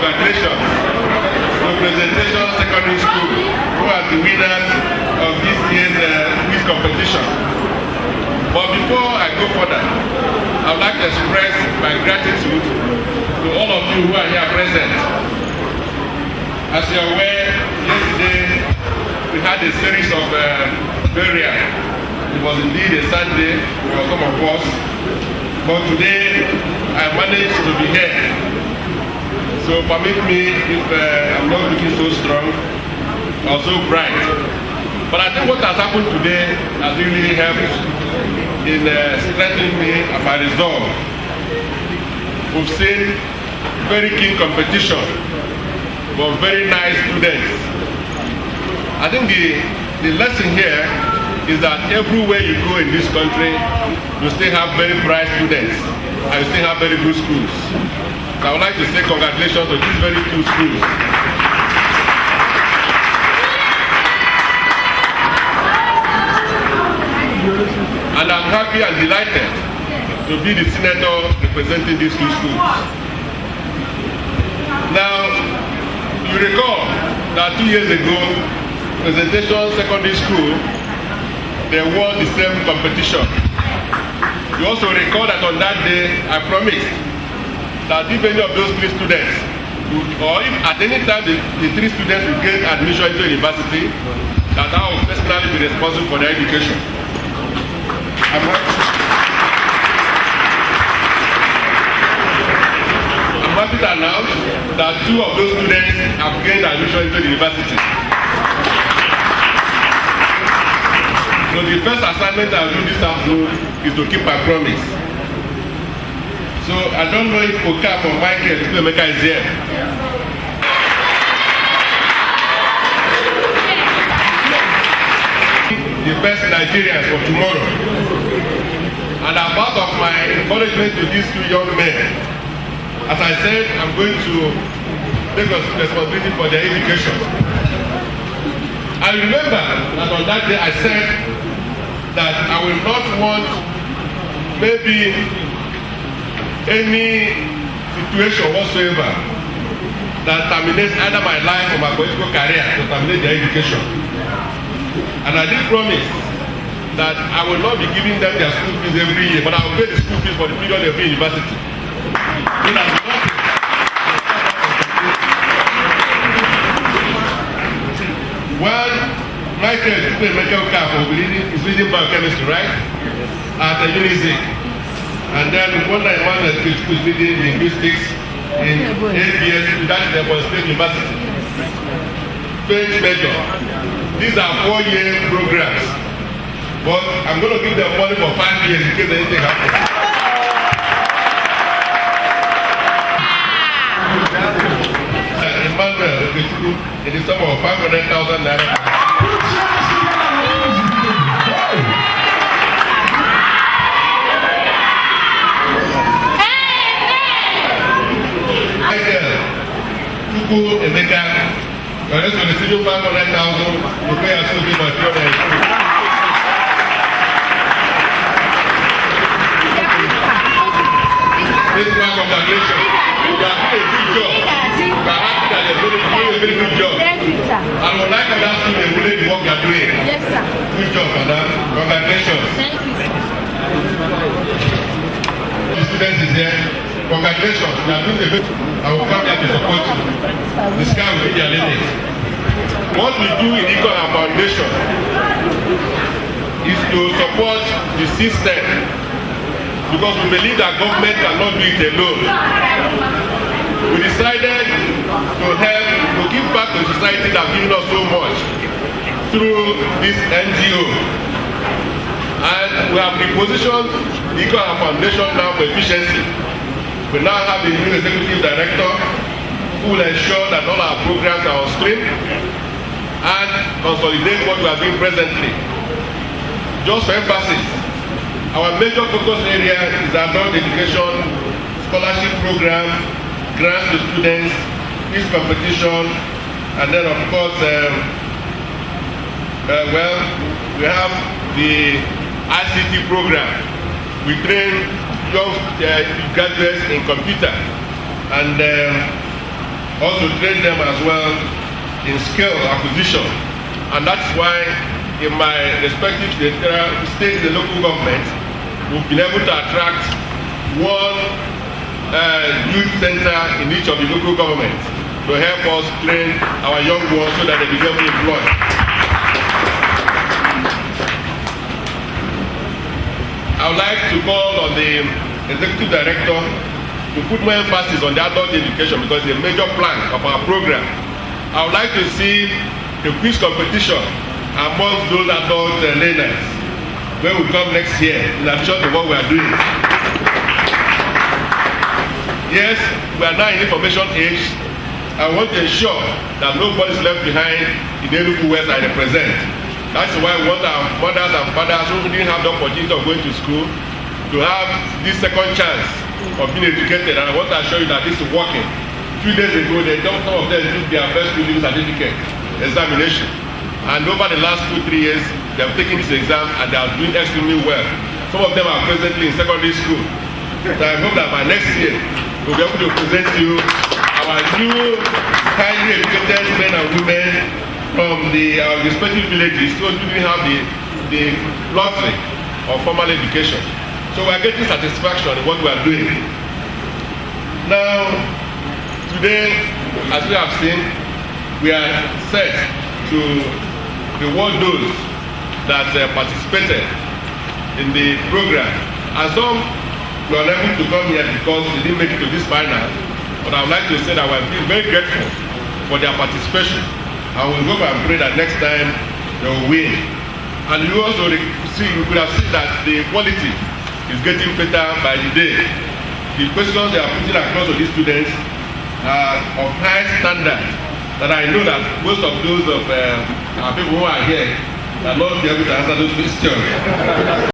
congratulations to Presentation Secondary School, who are the winners of this year's quiz competition. But before I go further, I would like to express my gratitude to all of you who are here present. As you are aware, yesterday we had a series of burial. It was indeed a sad day for some of us, but today I managed to be here. So permit me, if I'm not looking so strong or so bright. But I think what has happened today has really helped in strengthening me and my resolve. We've seen very keen competition, but very nice students. I think the lesson here is that everywhere you go in this country, you still have very bright students and you still have very good schools. So I would like to say congratulations to these very two schools. And I'm happy and delighted to be the senator representing these two schools. Now, you recall that 2 years ago, Presentation Secondary School, they won the same competition. You also recall that on that day, I promised that if any of those three students, or if at any time the three students will get admission into university, that I will personally be responsible for their education. I'm happy to announce that 2 of those students have gained admission into the university. So the first assignment I'll do this afternoon is to keep my promise. So I don't know if Oka or Michael Emeka is here. The best Nigerians for tomorrow. And as part of my encouragement to these 2 young men, as I said, I'm going to take responsibility for their education. I remember that on that day I said that I will not want maybe any situation whatsoever that terminates either my life or my political career to terminate their education. And I did promise that I will not be giving them their school fees every year, but I will pay the school fees for the period of the university. Well, Michael is reading biochemistry, right? At the UNIZIC. And then one night man is reading linguistics in ABS, that's the State University. French major. These are 4-year programs. But I'm going to give them money for 5 years in case anything happens. Emmanuel, it is sum of 500,000 naira. People Emeka, you are just going to receive 500,000 to pay a school fee for children. This is my congratulations. You are doing a good job. You are happy that you are doing a very good job. Thank you, sir. I would like to ask you to relate the work you are doing. Yes, sir. Good job, madam. Congratulations. Thank you, sir. The students is here. Congratulations. You are doing a good job. I will come here to support you. The sky will be your limit. What we do in ikeoha Foundation is to support the system, because we believe that government cannot do it alone. We decided to help, to give back to the society that has given us so much through this NGO. And we have repositioned the ikeoha Foundation now for efficiency. We now have a new executive director who will ensure that all our programs are on stream and consolidate what we are doing presently. Just for emphasis, our major focus area is adult education, scholarship program, grants to students, quiz competition, and then of course, we have the ICT program. We train young graduates in computer, and also train them as well in skill acquisition. And that's why in my respective state and local government, we've been able to attract one youth center in each of the local governments to help us train our young ones so that they become employed. I would like to call on the executive director to put more emphasis on the adult education because it's a major plank of our program. I would like to see a quiz competition amongst those adult learners when we come next year in addition to what we are doing. Yes, we are now in information age. I want to ensure that nobody is left behind in the Enugu West I represent. That's why we want our mothers and fathers who didn't have the opportunity of going to school to have this second chance of being educated. And I want to assure you that this is working. 2 days ago, some of them took their first living certificate examination. And over the last 2-3 years, they have taken this exam and they are doing extremely well. Some of them are presently in secondary school. So I hope that by next year, we'll be able to present to you our new highly educated men and women from the respective villages who didn't have the luxury of formal education. So we are getting satisfaction in what we are doing. Now, today, as we have seen, we are set to reward those that participated in the program. And some were unable to come here because they didn't make it to this final. But I would like to say that we are very grateful for their participation. And we hope and pray that next time they will win. And you also see, you could have seen that the quality is getting better by the day. The questions they are putting across to these students are of high standard. That I know that most of those of our people who are here are not be able to answer those questions.